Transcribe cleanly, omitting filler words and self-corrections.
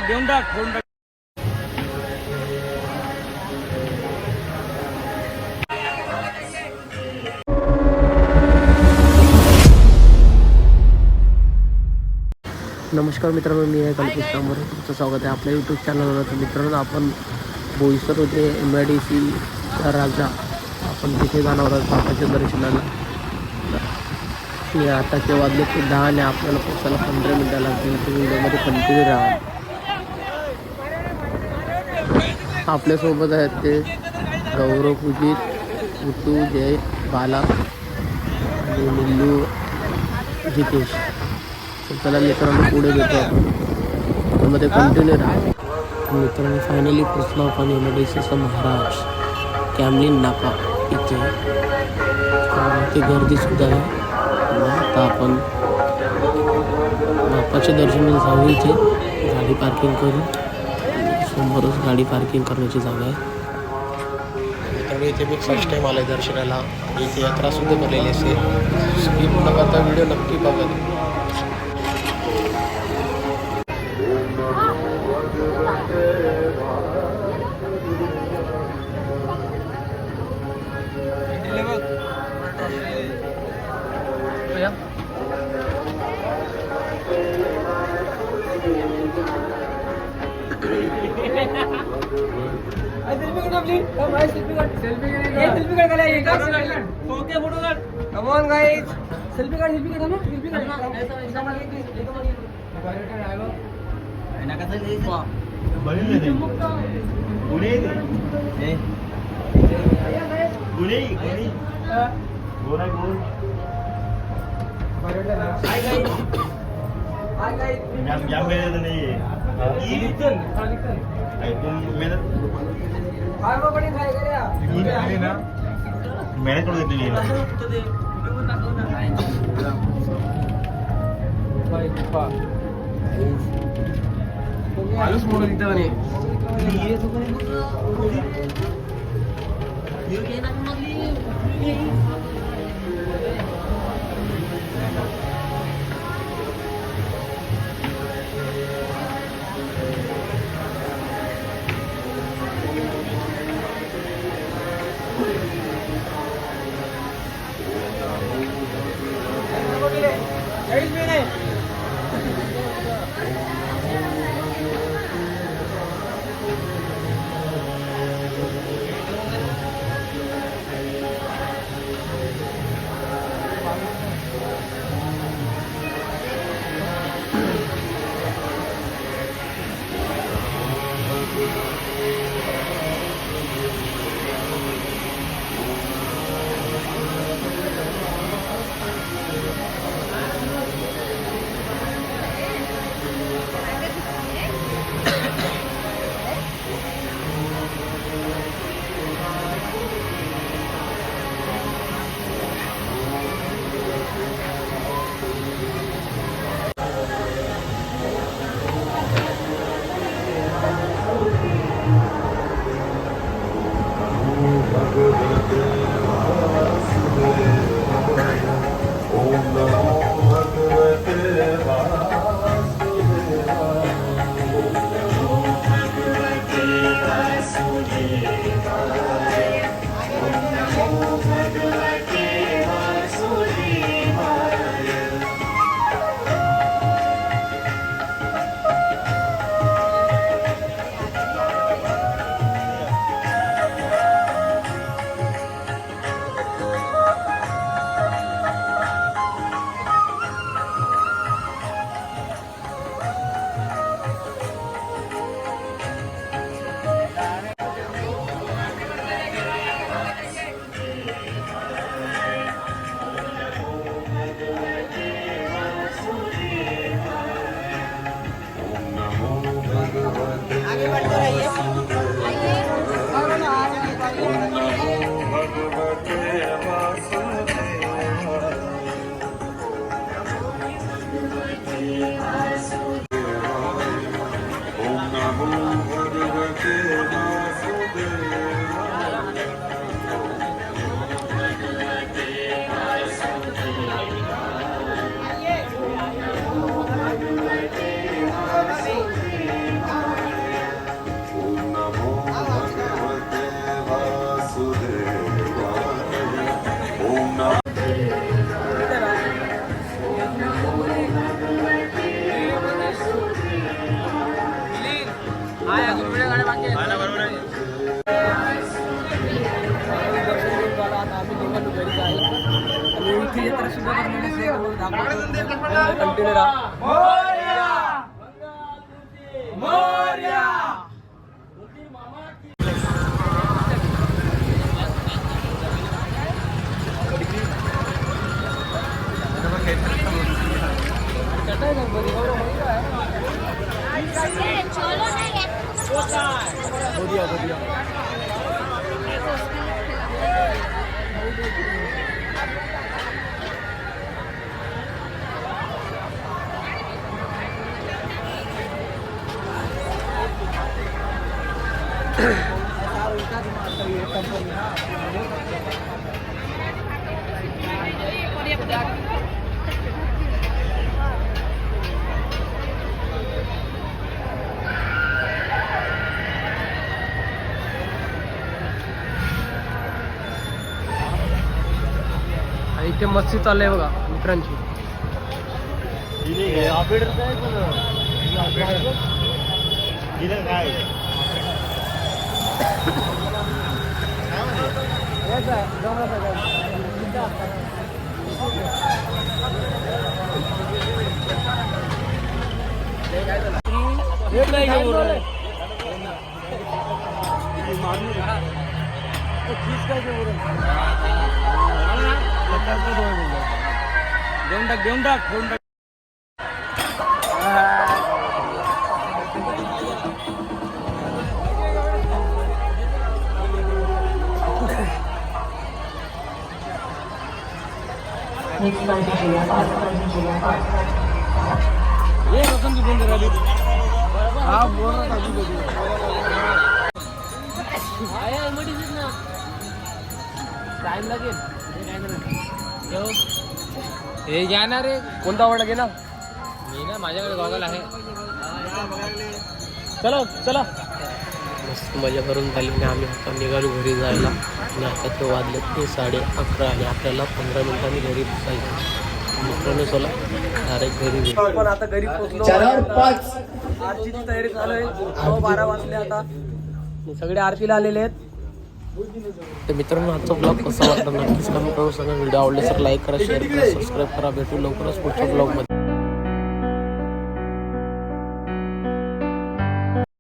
देऊन टाक देऊन टाक. नमस्कार मित्रांनो, मी आहे कल्पेश कांबरे. तुमचं स्वागत आहे आपल्या यूट्यूब चॅनलवर. तर मित्रांनो, आपण बोईसर होते MIDC राजा, आपण तिथे जाणार आहोत बापाच्या दर्शनाला. मी आताचे वाजले ते 10 आणि आपल्याला पोचायला 15 मिनिटं लागतील. तर व्हिडिओमध्ये कंटिन्यू राहा. आपल्यासोबत आहेत ते गौरव, पूजित, उतू, जय, बाला आणि निल्लू, जितेश. तर चला मित्रांनो, पुढे भेटू आपण. त्यामध्ये कंटिन्यू राहा. मित्रांनो, फायनली पोचलो आपण MIDCचा महाराज कॅमलिन नाका इथे. ते गर्दीसुद्धा आहे. आता आपण बाप्पाच्या दर्शनाला जाऊ. इथे गाडी पार्किंग करू. समोरच गाडी पार्किंग करण्याची जागा आहे. मित्रांनो, इथे मी फर्स्ट टाईम आलो आहे दर्शनाला आणि इथे यात्रासुद्धा भरलेली असेल. स्किप न करता व्हिडिओ नक्की बघा. माणूस म्हणून इथं म्हणे कंटिन्यू राहा. आणि इथे मस्ती चालू आहे बघा मित्रांची. घेऊन टाक. ये रतन की बंद रही. हाँ बोल रहा आया एमडीसी ना टाइम लागेल. हे घ्या ना रे. कोणता आवडला घे ना. मी ना माझ्याकडे गॉगल आहे. चला मस्त मजा करून झाली आणि आम्ही आता निघालो घरी जायला. आणि आता ते वाजले ते 11:30 आणि आपल्याला 15 मिनिटांनी घरी पोचायचं. मित्रांनो चला डायरेक्ट घरी पण आता घरी पोहोचलो. 4:05 आरतीची तयारी चालू आहे. 12 वाजले आता. सगळे आरतीला आलेले आहेत. तर मित्रांनो आजचा ब्लॉग कसा वाटला नक्कीच कमेंट करून सांगा. व्हिडिओ आवडले तर लाईक करा, शेअर करा, सबस्क्राईब करा. भेटू लवकरच पुढच्या ब्लॉगमध्ये.